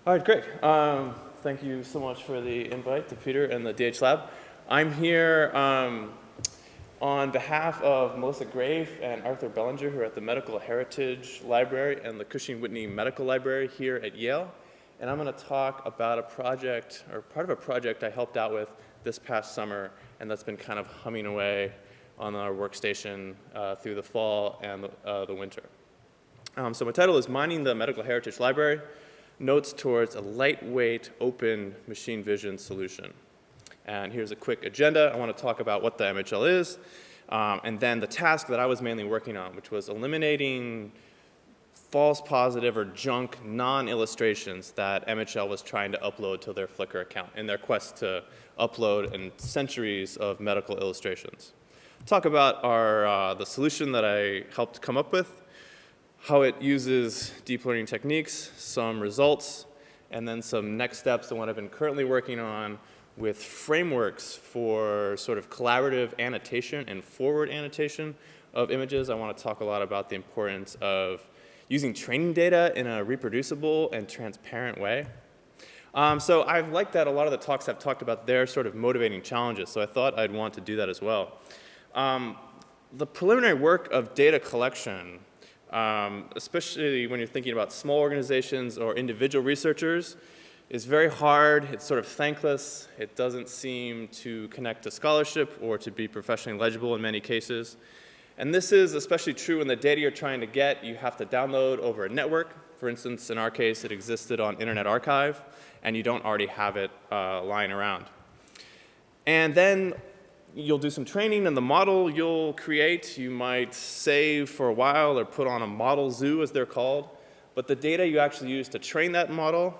All right, great. Thank you so much for the invite to Peter and the DH Lab. I'm here on behalf of Melissa Grave and Arthur Bellinger, who are at the Medical Heritage Library and the Cushing Whitney Medical Library here at Yale. And I'm going to talk about a project, or part of a project I helped out with this past summer, and that's been kind of humming away on our workstation through the fall and the winter. So my title is Mining the Medical Heritage Library, Notes Towards a Lightweight, Open Machine Vision Solution. And here's a quick agenda. I want to talk about what the MHL is, and then the task that I was mainly working on, which was eliminating false positive or junk non-illustrations that MHL was trying to upload to their Flickr account in their quest to upload centuries of medical illustrations. Talk about the solution that I helped come up with, how it uses deep learning techniques, some results, and then some next steps on what I've been currently working on with frameworks for sort of collaborative annotation and forward annotation of images. I want to talk a lot about the importance of using training data in a reproducible and transparent way. So I've liked that a lot of the talks have talked about their sort of motivating challenges, so I thought I'd want to do that as well. The preliminary work of data collection, especially when you're thinking about small organizations or individual researchers, is very hard. It's sort of thankless. It doesn't seem to connect to scholarship or to be professionally legible in many cases. And this is especially true when the data you're trying to get, you have to download over a network. For instance, in our case, it existed on Internet Archive, and you don't already have it lying around. And then you'll do some training, and the model you'll create, you might save for a while or put on a model zoo, as they're called. But the data you actually use to train that model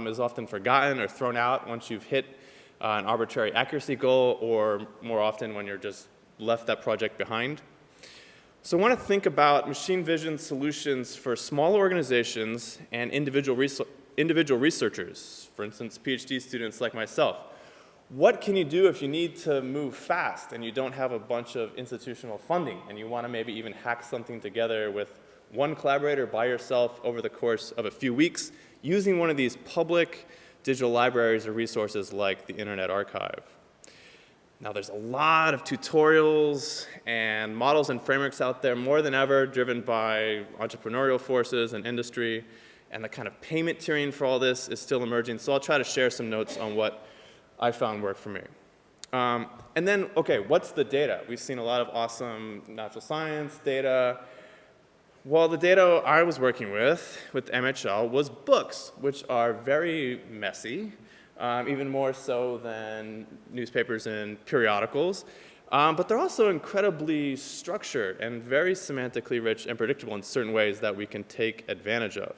is often forgotten or thrown out once you've hit an arbitrary accuracy goal, or more often when you're just left that project behind. So I want to think about machine vision solutions for small organizations and individual researchers, for instance, PhD students like myself. What can you do if you need to move fast and you don't have a bunch of institutional funding and you want to maybe even hack something together with one collaborator by yourself over the course of a few weeks using one of these public digital libraries or resources like the Internet Archive? Now, there's a lot of tutorials and models and frameworks out there, more than ever, driven by entrepreneurial forces and industry, and the kind of payment tiering for all this is still emerging, so I'll try to share some notes on what I found worked for me. And then, okay, what's the data? We've seen a lot of awesome natural science data. Well, the data I was working with MHL, was books, which are very messy, even more so than newspapers and periodicals. But they're also incredibly structured and very semantically rich and predictable in certain ways that we can take advantage of.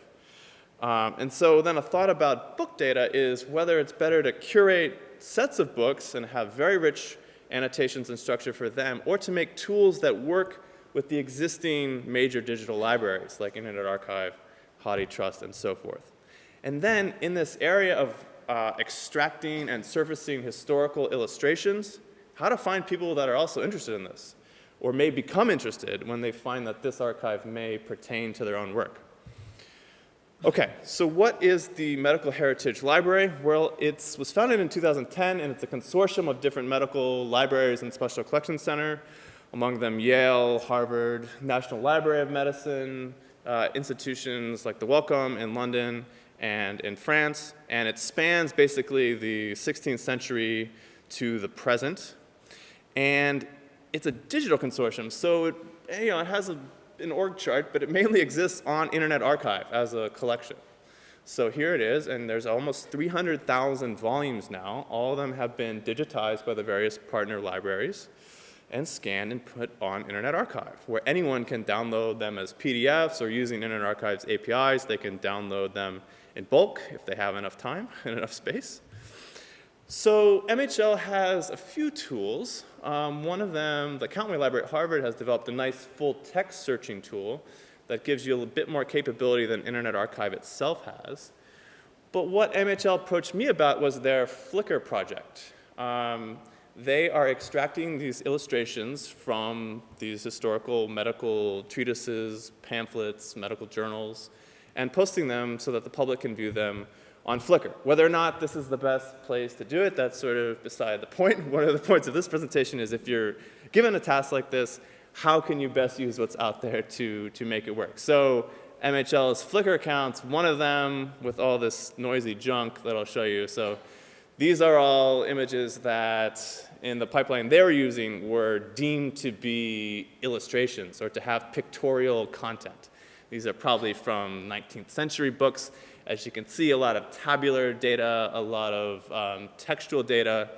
And so then a thought about book data is whether it's better to curate sets of books and have very rich annotations and structure for them, or to make tools that work with the existing major digital libraries like Internet Archive, HathiTrust, and so forth. And then in this area of extracting and surfacing historical illustrations, how to find people that are also interested in this, or may become interested when they find that this archive may pertain to their own work. Okay, so what is the Medical Heritage Library? Well, it was founded in 2010, and it's a consortium of different medical libraries and special collections center, among them Yale, Harvard, National Library of Medicine, institutions like the Wellcome in London and in France, and it spans basically the 16th century to the present. And it's a digital consortium, so it has an org chart, but it mainly exists on Internet Archive as a collection. So here it is, and there's almost 300,000 volumes now. All of them have been digitized by the various partner libraries and scanned and put on Internet Archive, where anyone can download them as PDFs, or using Internet Archive's APIs, they can download them in bulk if they have enough time and enough space. So MHL has a few tools. One of them, the Countway Library at Harvard, has developed a nice full text searching tool that gives you a bit more capability than Internet Archive itself has. But what MHL approached me about was their Flickr project. They are extracting these illustrations from these historical medical treatises, pamphlets, medical journals, and posting them so that the public can view them on Flickr. Whether or not this is the best place to do it, that's sort of beside the point. One of the points of this presentation is if you're given a task like this, how can you best use what's out there to make it work? So MHL's Flickr account's one of them with all this noisy junk that I'll show you. So these are all images that in the pipeline they were using were deemed to be illustrations or to have pictorial content. These are probably from 19th century books. As you can see, a lot of tabular data, a lot of textual data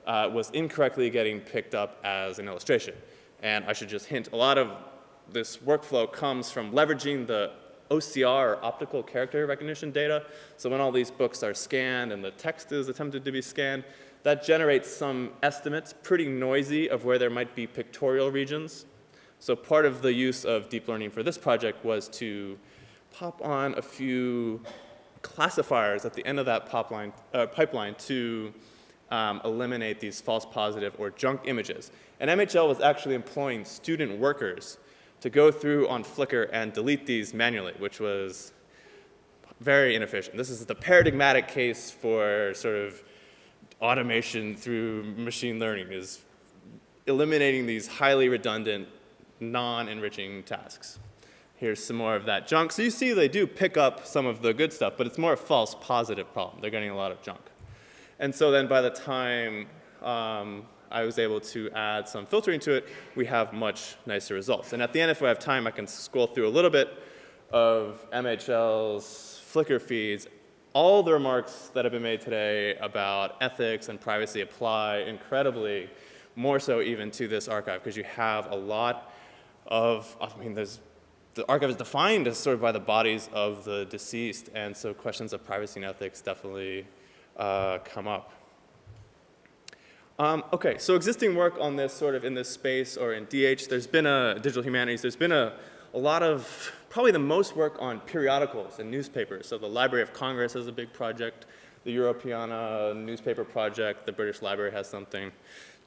was incorrectly getting picked up as an illustration. And I should just hint, a lot of this workflow comes from leveraging the OCR, or optical character recognition data. So when all these books are scanned and the text is attempted to be scanned, that generates some estimates, pretty noisy, of where there might be pictorial regions. So part of the use of deep learning for this project was to pop on a few classifiers at the end of that pipeline to eliminate these false positive or junk images. And MHL was actually employing student workers to go through on Flickr and delete these manually, which was very inefficient. This is the paradigmatic case for sort of automation through machine learning, is eliminating these highly redundant, non-enriching tasks. Here's some more of that junk. So you see they do pick up some of the good stuff, but it's more a false positive problem. They're getting a lot of junk. And so then by the time I was able to add some filtering to it, we have much nicer results. And at the end, if we have time, I can scroll through a little bit of MHL's Flickr feeds. All the remarks that have been made today about ethics and privacy apply incredibly, more so even to this archive, because you have a lot of, the archive is defined as sort of by the bodies of the deceased, and so questions of privacy and ethics definitely come up. Okay, so existing work on this sort of in this space or in DH, there's been digital humanities, there's been a lot of, probably the most work on periodicals and newspapers. So the Library of Congress has a big project, the Europeana newspaper project, the British Library has something.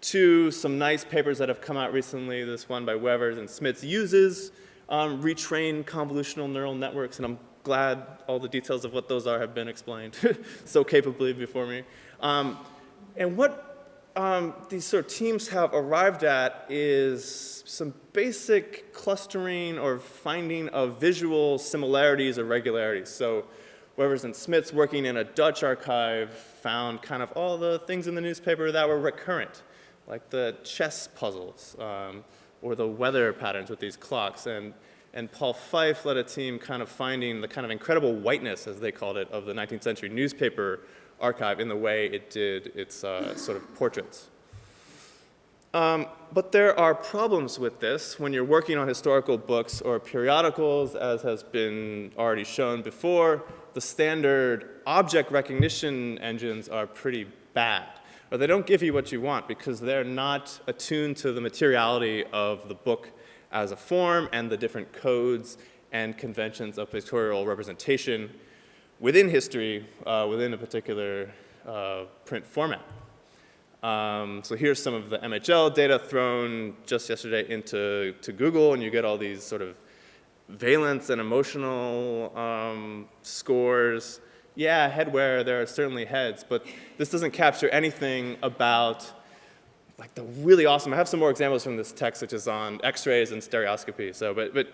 Some nice papers that have come out recently, this one by Wevers and Smits uses retrained convolutional neural networks, and I'm glad all the details of what those are have been explained so capably before me. And what these sort of teams have arrived at is some basic clustering or finding of visual similarities or regularities. So Wevers and Smits, working in a Dutch archive, found kind of all the things in the newspaper that were recurrent, like the chess puzzles or the weather patterns with these clocks. And Paul Fife led a team kind of finding the kind of incredible whiteness, as they called it, of the 19th century newspaper archive in the way it did its sort of portraits. But there are problems with this when you're working on historical books or periodicals, as has been already shown before. The standard object recognition engines are pretty bad, or they don't give you what you want because they're not attuned to the materiality of the book as a form and the different codes and conventions of pictorial representation within history, within a particular print format. So here's some of the MHL data thrown just yesterday into Google, and you get all these sort of valence and emotional scores. Yeah, headwear, there are certainly heads, but this doesn't capture anything about like the really awesome, I have some more examples from this text, which is on x-rays and stereoscopy. So, but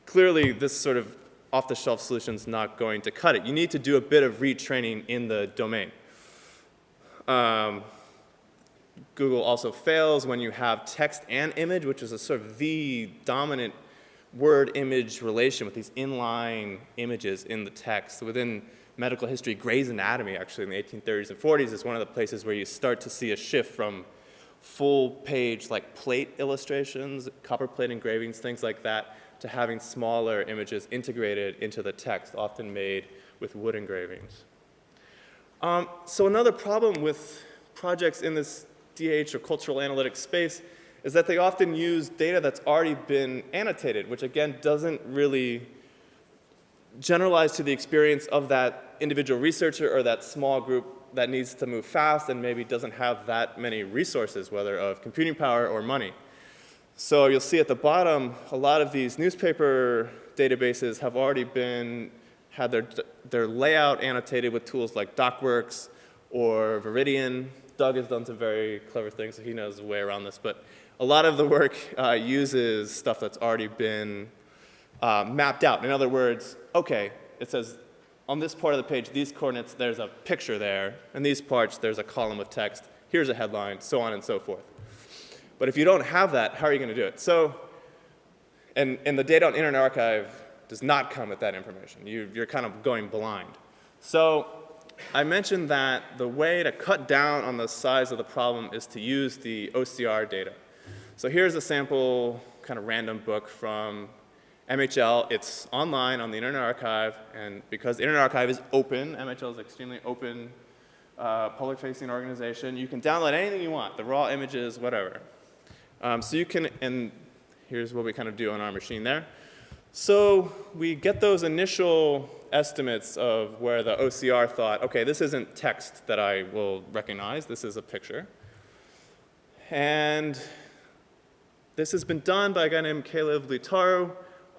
clearly this sort of off-the-shelf solution is not going to cut it. You need to do a bit of retraining in the domain. Google also fails when you have text and image, which is a sort of the dominant word-image relation with these inline images in the text. Within medical history, Gray's Anatomy, actually, in the 1830s and 40s, is one of the places where you start to see a shift from full-page, like plate illustrations, copper plate engravings, things like that, to having smaller images integrated into the text, often made with wood engravings. So another problem with projects in this DH or cultural analytics space is that they often use data that's already been annotated, which again doesn't really generalize to the experience of that individual researcher or that small group that needs to move fast and maybe doesn't have that many resources, whether of computing power or money. So you'll see at the bottom, a lot of these newspaper databases have already been had their layout annotated with tools like DocWorks or Viridian. Doug has done some very clever things, so he knows the way around this. But a lot of the work uses stuff that's already been mapped out. In other words, OK, it says on this part of the page, these coordinates, there's a picture there. And these parts, there's a column of text. Here's a headline, so on and so forth. But if you don't have that, how are you going to do it? So, and the data on Internet Archive does not come with that information. You're kind of going blind. So I mentioned that the way to cut down on the size of the problem is to use the OCR data. So here's a sample kind of random book from MHL. It's online on the Internet Archive. And because the Internet Archive is open, MHL is an extremely open public-facing organization, you can download anything you want, the raw images, whatever. So you can, and here's what we kind of do on our machine there. So we get those initial estimates of where the OCR thought, OK, this isn't text that I will recognize. This is a picture. And this has been done by a guy named Caleb Litaro.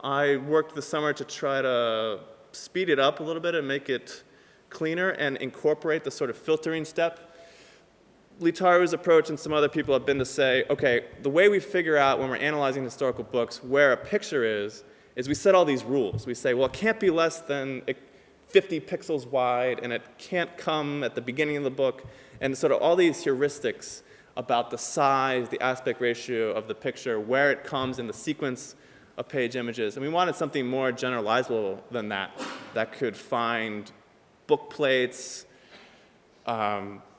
I worked this summer to try to speed it up a little bit and make it cleaner and incorporate the sort of filtering step. Litaro's approach and some other people have been to say, OK, the way we figure out when we're analyzing historical books where a picture is we set all these rules. We say, well, it can't be less than 50 pixels wide, and it can't come at the beginning of the book, and sort of all these heuristics about the size, the aspect ratio of the picture, where it comes in the sequence of page images. And we wanted something more generalizable than that, that could find book plates,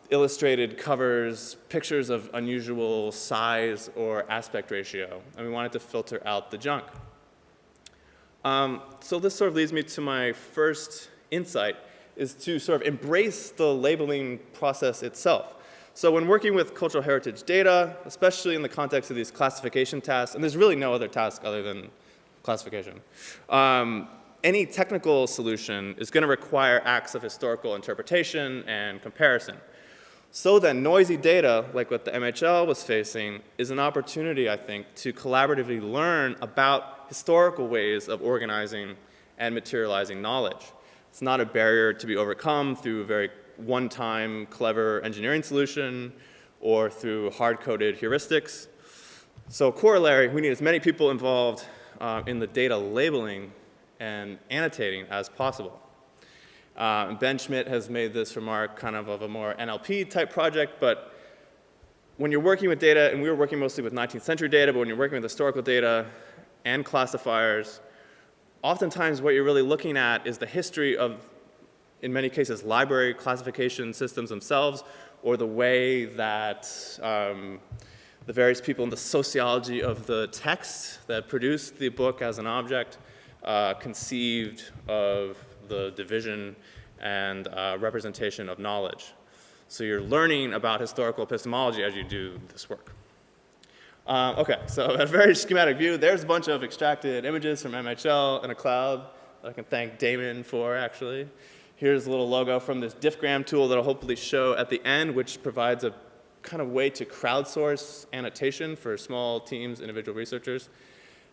illustrated covers, pictures of unusual size or aspect ratio. And we wanted to filter out the junk. So this sort of leads me to my first insight, is to sort of embrace the labeling process itself. So when working with cultural heritage data, especially in the context of these classification tasks, and there's really no other task other than classification, any technical solution is going to require acts of historical interpretation and comparison. So then noisy data, like what the MHL was facing, is an opportunity, I think, to collaboratively learn about historical ways of organizing and materializing knowledge. It's not a barrier to be overcome through a very one-time, clever engineering solution or through hard-coded heuristics. So corollary, we need as many people involved in the data labeling and annotating as possible. Ben Schmidt has made this remark kind of a more NLP-type project, but when you're working with data, and we were working mostly with 19th century data, but when you're working with historical data and classifiers, oftentimes what you're really looking at is the history of, in many cases, library classification systems themselves, or the way that the various people in the sociology of the text that produced the book as an object conceived of the division and representation of knowledge. So you're learning about historical epistemology as you do this work. OK, so at a very schematic view, there's a bunch of extracted images from MHL in a cloud that I can thank Damon for, actually. Here's a little logo from this Diffgram tool that I'll hopefully show at the end, which provides a kind of way to crowdsource annotation for small teams, individual researchers.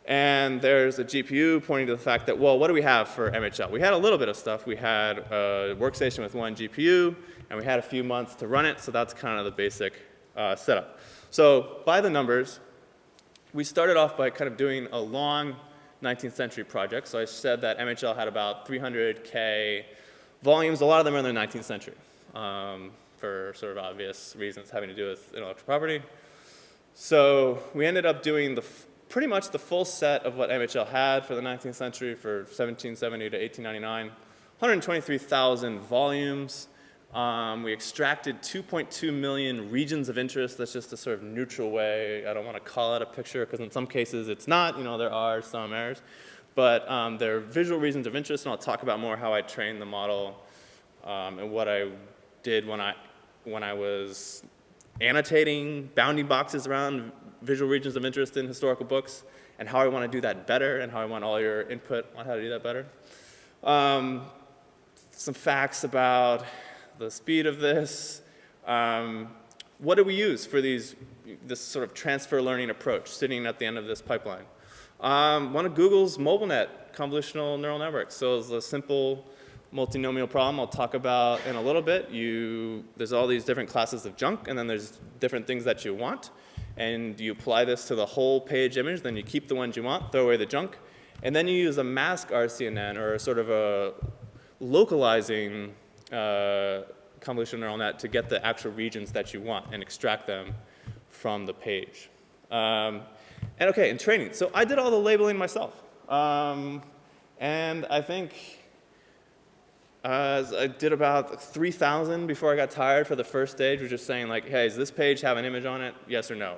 And there's a GPU pointing to the fact that, well, what do we have for MHL? We had a little bit of stuff. We had a workstation with one GPU, and we had a few months to run it, so that's kind of the basic setup. So by the numbers, we started off by kind of doing a long 19th century project. So I said that MHL had about 300K volumes. A lot of them are in the 19th century for sort of obvious reasons having to do with intellectual property. So we ended up doing pretty much the full set of what MHL had for the 19th century for 1770 to 1899, 123,000 volumes. We extracted 2.2 million regions of interest. That's just a sort of neutral way. I don't want to call it a picture, because in some cases it's not. There are some errors. But there are visual regions of interest, and I'll talk about more how I trained the model and what I did when I was annotating bounding boxes around visual regions of interest in historical books, and how I want to do that better, and how I want all your input on how to do that better. Some facts about the speed of this. What do we use for this sort of transfer learning approach sitting at the end of this pipeline? One of Google's MobileNet convolutional neural networks. So it's a simple multinomial problem I'll talk about in a little bit. There's all these different classes of junk, and then there's different things that you want. And you apply this to the whole page image, then you keep the ones you want, throw away the junk. And then you use a mask RCNN, or sort of a localizing convolutional neural net to get the actual regions that you want and extract them from the page. And okay, in training, so I did all the labeling myself. And I think I did about 3,000 before I got tired for the first stage, which is saying like, hey, does this page have an image on it? Yes or no?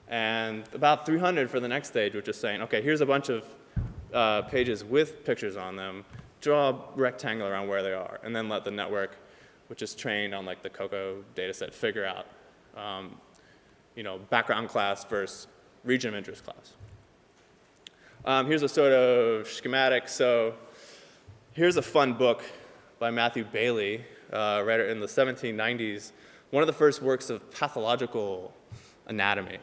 And about 300 for the next stage, which is saying, okay, here's a bunch of pages with pictures on them. Draw a rectangle around where they are, and then let the network, which is trained on like the COCO data set, figure out background class versus region of interest class. Here's a sort of schematic. So here's a fun book by Matthew Bailey, read it in the 1790s, one of the first works of pathological anatomy.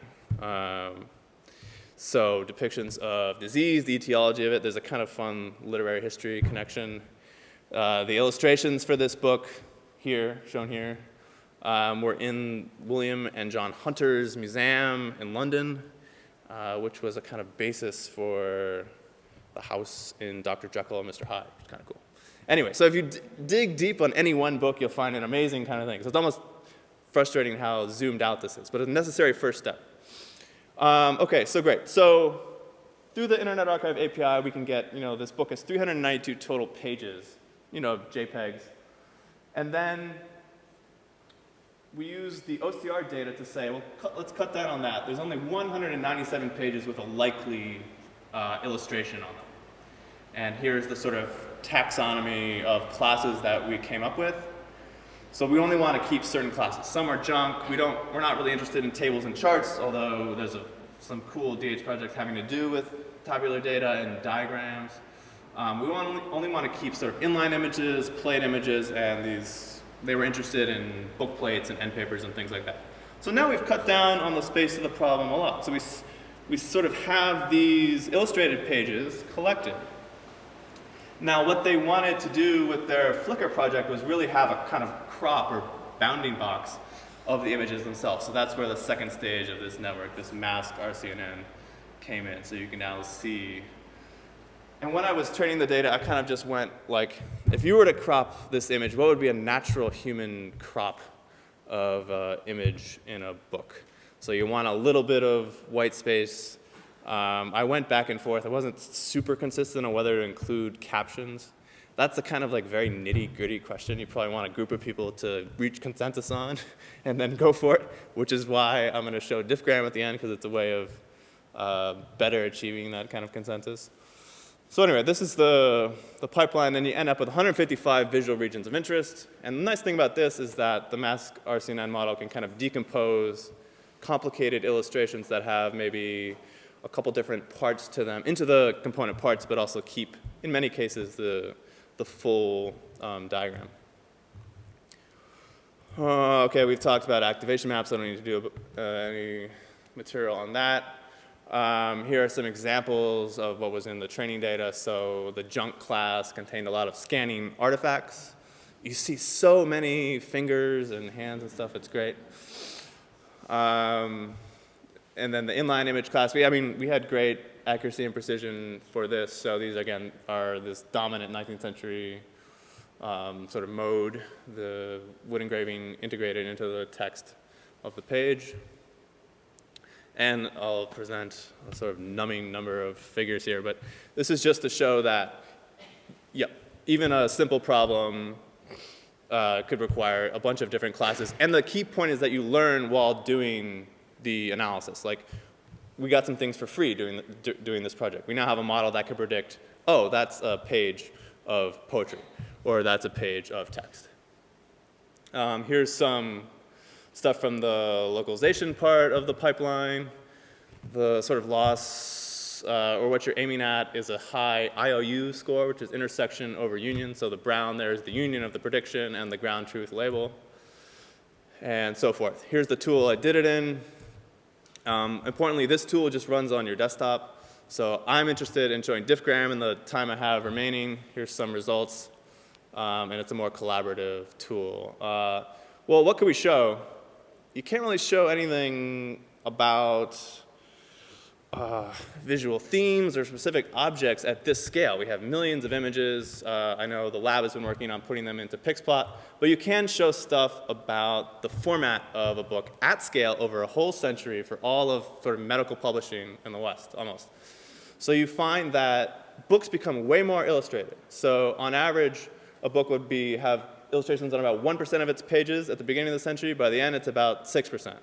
So depictions of disease, the etiology of it. There's a kind of fun literary history connection. The illustrations for this book here, shown here, were in William and John Hunter's museum in London, which was a kind of basis for the house in Dr. Jekyll and Mr. Hyde, which is kind of cool. Anyway, so if you dig deep on any one book, you'll find an amazing kind of thing. So it's almost frustrating how zoomed out this is, but a necessary first step. Okay, so great. So through the Internet Archive API, we can get, this book has 392 total pages, JPEGs. And then we use the OCR data to say, well, let's cut down on that. There's only 197 pages with a likely illustration on them. And here's the sort of taxonomy of classes that we came up with. So we only want to keep certain classes. Some are junk. We're not really interested in tables and charts, although there's some cool DH projects having to do with tabular data and diagrams. We only want to keep sort of inline images, plate images, and they were interested in book plates and end papers and things like that. So now we've cut down on the space of the problem a lot. So we sort of have these illustrated pages collected. Now, what they wanted to do with their Flickr project was really have a kind of crop or bounding box of the images themselves. So that's where the second stage of this network, this mask RCNN, came in. So you can now see. And when I was training the data, I kind of just went like, if you were to crop this image, what would be a natural human crop of image in a book? So you want a little bit of white space. I went back and forth. I wasn't super consistent on whether to include captions. That's the kind of like very nitty-gritty question you probably want a group of people to reach consensus on and then go for it, which is why I'm going to show Diffgram at the end, because it's a way of better achieving that kind of consensus. So anyway, this is the pipeline, and you end up with 155 visual regions of interest. And the nice thing about this is that the mask RCNN model can kind of decompose complicated illustrations that have maybe a couple different parts to them into the component parts, but also keep, in many cases, the full diagram. Okay, we've talked about activation maps. I don't need to do any material on that. Here are some examples of what was in the training data. So the junk class contained a lot of scanning artifacts. You see so many fingers and hands and stuff. It's great. And then the inline image class, we had great accuracy and precision for this. So these, again, are this dominant 19th century sort of mode, the wood engraving integrated into the text of the page. And I'll present a sort of numbing number of figures here. But this is just to show that, even a simple problem could require a bunch of different classes. And the key point is that you learn while doing the analysis. Like, we got some things for free doing this project. We now have a model that could predict, oh, that's a page of poetry, or that's a page of text. Here's some stuff from the localization part of the pipeline. The sort of loss, or what you're aiming at, is a high IOU score, which is intersection over union. So the brown there is the union of the prediction and the ground truth label, and so forth. Here's the tool I did it in. Importantly, this tool just runs on your desktop. So I'm interested in showing Diffgram in the time I have remaining. Here's some results. And it's a more collaborative tool. Well, what could we show? You can't really show anything about visual themes or specific objects at this scale. We have millions of images. I know the lab has been working on putting them into Pixplot. But you can show stuff about the format of a book at scale over a whole century for all of sort of medical publishing in the West, almost. So you find that books become way more illustrated. So on average, a book would have illustrations on about 1% of its pages at the beginning of the century. By the end, it's about 6%.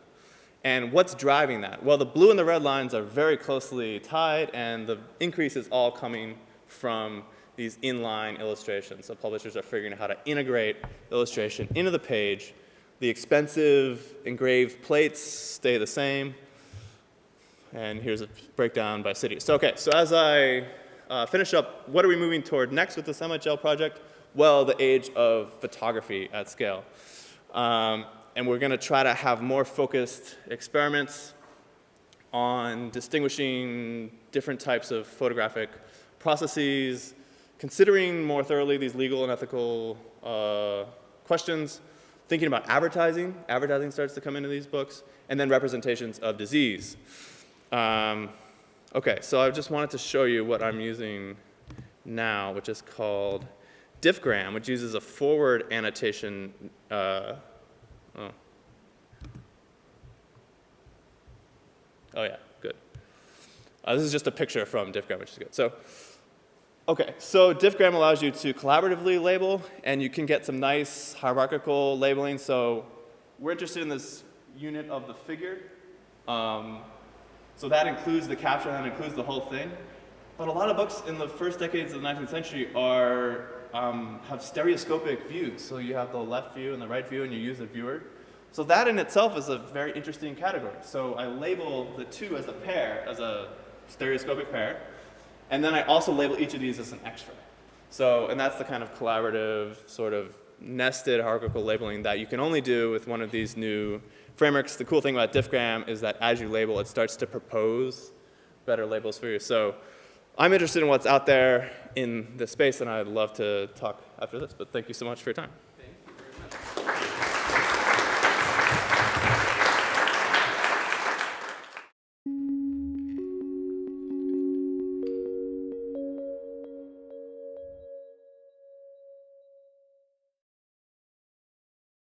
And what's driving that? Well, the blue and the red lines are very closely tied, and the increase is all coming from these inline illustrations. So publishers are figuring out how to integrate illustration into the page. The expensive engraved plates stay the same. And here's a breakdown by city. So, okay, so as I finish up, what are we moving toward next with the Semi-Gel project? Well, the age of photography at scale. And we're going to try to have more focused experiments on distinguishing different types of photographic processes, considering more thoroughly these legal and ethical questions, thinking about advertising. Advertising starts to come into these books, and then representations of disease. Okay, so I just wanted to show you what I'm using now, which is called Diffgram, which uses a forward annotation. Oh yeah, good. This is just a picture from Diffgram, which is good. So, okay, so Diffgram allows you to collaboratively label, and you can get some nice hierarchical labeling. So we're interested in this unit of the figure. So that includes the caption, that includes the whole thing. But a lot of books in the first decades of the 19th century have stereoscopic views. So you have the left view and the right view, and you use a viewer. So that in itself is a very interesting category. So I label the two as a pair, as a stereoscopic pair. And then I also label each of these as an extra. So, and that's the kind of collaborative, sort of nested hierarchical labeling that you can only do with one of these new frameworks. The cool thing about Diffgram is that as you label, it starts to propose better labels for you. So I'm interested in what's out there in this space, and I'd love to talk after this. But thank you so much for your time.